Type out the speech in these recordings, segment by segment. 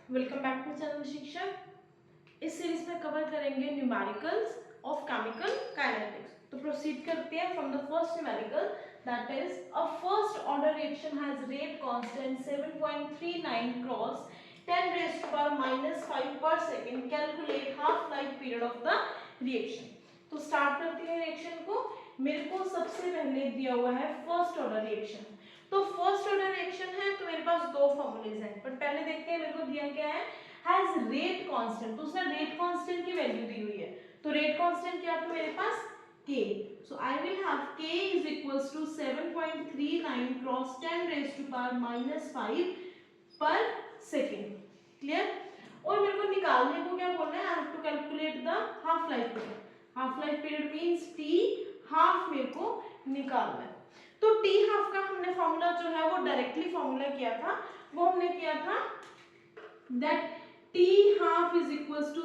Welcome back to channel शिक्षक। इस series में कवर करेंगे न्यूमेरिकल्स ऑफ केमिकल काइनेटिक्स। तो प्रोसीड करते हैं from the first numerical, that is a first order reaction has rate constant 7.39 cross 10 raised to power -5 पर second. Calculate half life period of the reaction. तो start करते हैं reaction को। मेरे को सबसे पहले दिया हुआ है फर्स्ट ऑर्डर रिएक्शन। तो फर्स्ट ऑर्डर रिएक्शन है तो मेरे पास दो फॉर्मूलेज हैं, बट पहले देखते हैं मेरे को दिया क्या है, हैज रेट कांस्टेंट। तो उसने रेट कांस्टेंट की वैल्यू दी हुई है। तो रेट कांस्टेंट क्या था मेरे पास, k। So I will have k is equals to 7.39 cross 10 raised to power -5 पर सेकेंड। क्लियर। और मेरे को निकालने को क्या बोलना है, I have to calculate the half life period. Half life period means t half मेरे को निकालना है। तो टी हाफ का हमने फॉर्मूला जो है वो डायरेक्टली फॉर्मूला किया था, वो हमने किया था that t half is equals to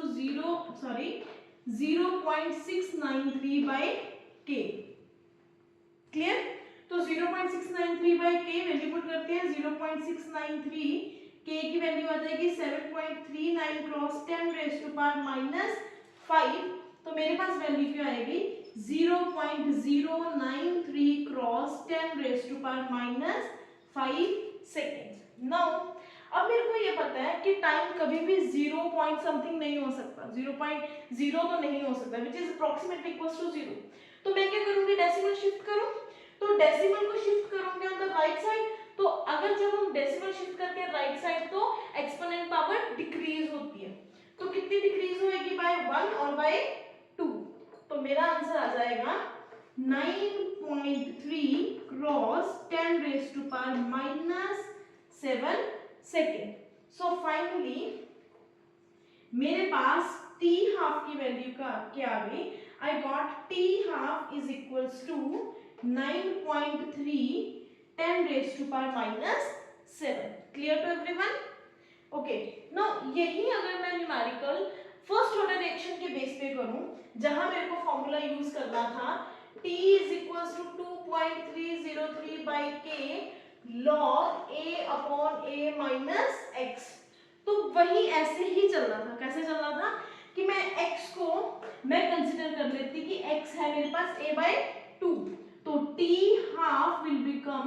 0.693 by k. Clear. तो 0.693 बाय के वैल्यू पुट करते हैं। 0.693 के की वैल्यू आ जाएगी 7.39 क्रॉस 10 raised to power -5। तो मेरे पास वैल्यू क्या आएगी, 0.093 cross 10 raised to power -5 second. Now अब मेरे को ये पता है कि टाइम कभी भी 0 पॉइंट समथिंग नहीं हो सकता, 0.0 तो नहीं हो सकता, which is approximately equals to 0। तो मैं क्या करूंगी, डेसिमल शिफ्ट करूं। तो डेसिमल को शिफ्ट करूंगी ऑन द राइट साइड। तो अगर जब हम डेसिमल शिफ्ट करते हैं राइट साइड तो एक्सपोनेंट पावर डिक्रीज होती है। तो कितनी डिक्रीज होएगी, बाय 1 और बाय 2। तो मेरा आंसर आ जाएगा 9.3 cross 10 raised to power -7 second. So finally मेरे पास टी हाफ की वैल्यू का क्या आ गई, I got t half is equals to 9.3 10 raised to power -7। Clear to everyone? Okay. Now यही अगर मैं न्यूमेरिकल फर्स्ट ऑर्डर रिएक्शन के बेस पे करूं, जहां मेरे को फॉर्मूला यूज करना था T is equals to 2.303 by K log A upon A minus x। तो वही ऐसे ही चल रहा था। कैसे चल रहा था कि मैं x को मैं कंसीडर कर लेती कि x है मेरे पास A बाय 2। तो T half will become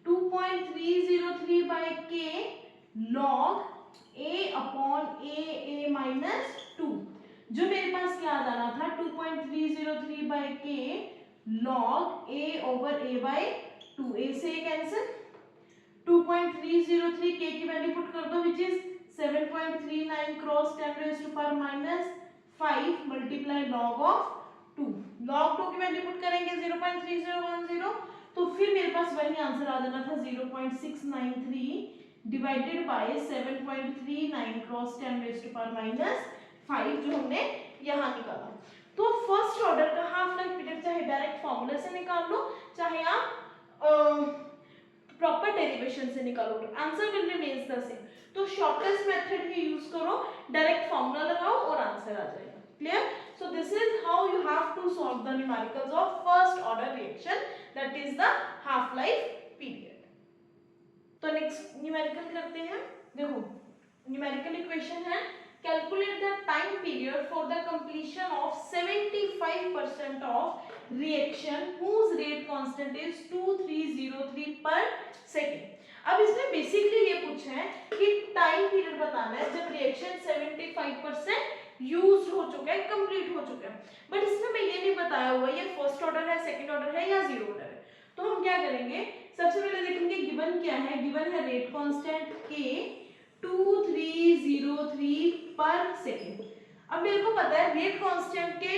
2.303 by K log A upon A minus 2। जो मेरे पास क्या आ जाना था, 2.303 by K log A over A by 2। A से कैंसिल, 2.303 K की वैल्यू पुट कर दो which is 7.39 cross 10 raised to power -5 multiply log of 2। log 2 की वैल्यू पुट करेंगे 0.3010। तो फिर मेरे पास वही आंसर आ जाना था 0.693 divided by 7.39 cross 10 raised to power -5 जो हमने यहाँ निकाला। तो फर्स्ट ऑर्डर का हाफ लाइफ पीरियड चाहे डायरेक्ट फॉर्मूला से निकाल लो, चाहे आप प्रॉपर डेरिवेशन से निकालो, answer will remains the same. तो शॉर्टेस्ट मेथड ही यूज करो, डायरेक्ट फॉर्मूला लगाओ और आंसर आ जाएगा। Clear. So this is how you have to solve the numericals of first order reaction, that is the half life period. तो next numerical करते हैं। देखो न्यूमेरिकल इक्वेशन है, calculate the time period for the completion of 75% of reaction whose rate constant is 2303 per second। अब इसमें basically ये पूछा है कि टाइम पीरियड बताना है जब रिएक्शन 75% यूज हो चुका है, कंप्लीट हो चुका है। बट इसमें मैं ये नहीं बताया हुआ ये फर्स्ट ऑर्डर है, सेकंड ऑर्डर है या जीरो ऑर्डर है। तो हम क्या करेंगे, सबसे पहले देखेंगे गिवन क्या है। गिवन है रेट कांस्टेंट k 2303 पर सेकेंड। अब मेरे को पता है रेट कांस्टेंट के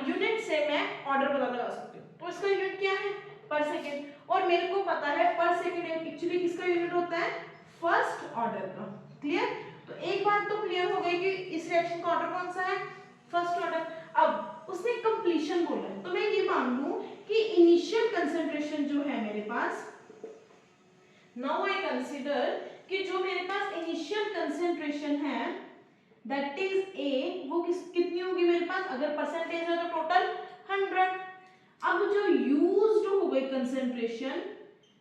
यूनिट से मैं ऑर्डर पता लगा सकती हूँ। तो इसका यूनिट क्या है, पर सेकेंड। और मेरे को पता है पर सेकेंड एक्चुअली किसका यूनिट होता है, फर्स्ट ऑर्डर का। क्लियर। तो एक बात तो क्लियर हो गई कि इस रिएक्शन का ऑर्डर कौन सा है, फर्स्ट ऑर्डर। अब उसने कंप्लीशन बोला है, तो मैं ये मान लूं कि इनिशियल कंसंट्रेशन जो है मेरे पास, नाउ आई कंसीडर कि जो मेरे पास इनिशियल कंसंट्रेशन है दैट इज A, वो कितनी होगी मेरे पास, अगर परसेंटेज है तो टोटल 100। अब जो यूज्ड हो गई कंसंट्रेशन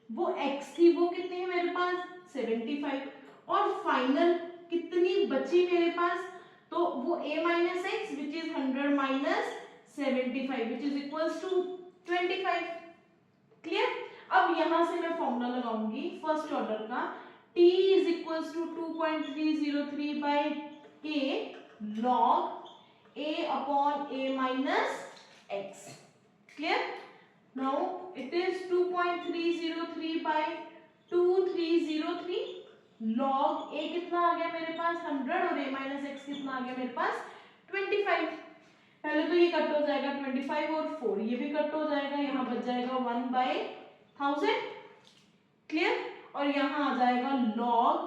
वो x थी, वो कितनी है मेरे पास 75। और फाइनल कितनी बची मेरे पास, तो वो a माइनस x which is 100 minus 75 which is equals to 25। Clear? अब यहां से मैं फॉर्मूला लगाऊंगी फर्स्ट ऑर्डर का, t is equals to 2.303 by k log a upon a minus x। Clear? Now it is 2.303 by 2303 log a कितना आ गया मेरे पास 100 और a माइनस x कितना आ गया मेरे पास 25। पहले तो ये कट हो जाएगा 25 और 4 ये भी कट हो जाएगा, यहाँ बच जाएगा 1/1000। क्लियर? और यहाँ आ जाएगा log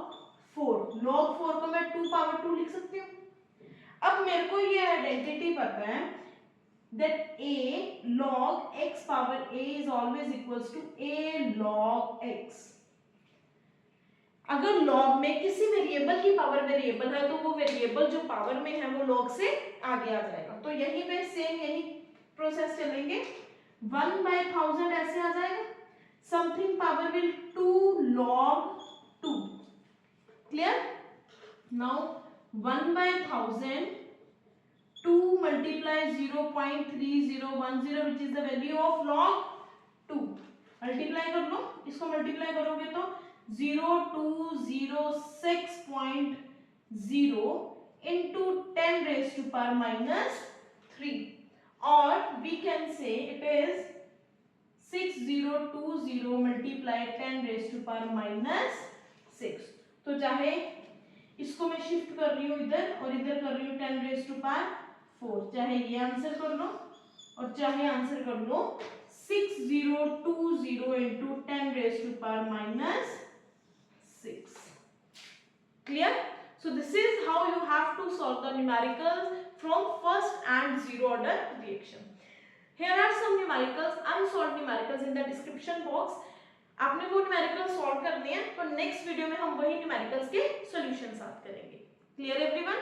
4। log 4 को मैं 2 पावर 2 लिख सकती हूँ। अब मेरे को ये आइडेंटिटी पता है that a log x power a is always equals to a log x। अगर log में किसी वेरिएबल की पावर वेरिएबल है तो वो वेरिएबल जो पावर में है वो log से आगे आ जाएगा। तो यहीं पे सेम यही प्रोसेस चलेंगे, 1/1000 ऐसे आ जाएगा, something power will 2 log 2। Clear? Now 1/1000 2 multiply 0.3010 which is the value of log 2। Multiply कर लो, इसको मल्टीप्लाई करोगे तो 0206.0 into 10 raised to power minus 3 or we can say it is 6020 multiply 10 raised to power minus 6। तो चाहे इसको मैं shift कर रही हूँ इधर और इधर कर रही हूँ 10 रेज टू पावर 4, चाहे ये आंसर कर लो और चाहे आंसर कर लो 6020 into 10 raise to power minus 6। Clear? So this is how you have to solve the numericals from first and zero order reaction. Here are some numericals, unsolved numericals in the description box। आपने वो numerical solve करने हैं तो next video में हम वही numericals के solution साथ करेंगे। Clear everyone?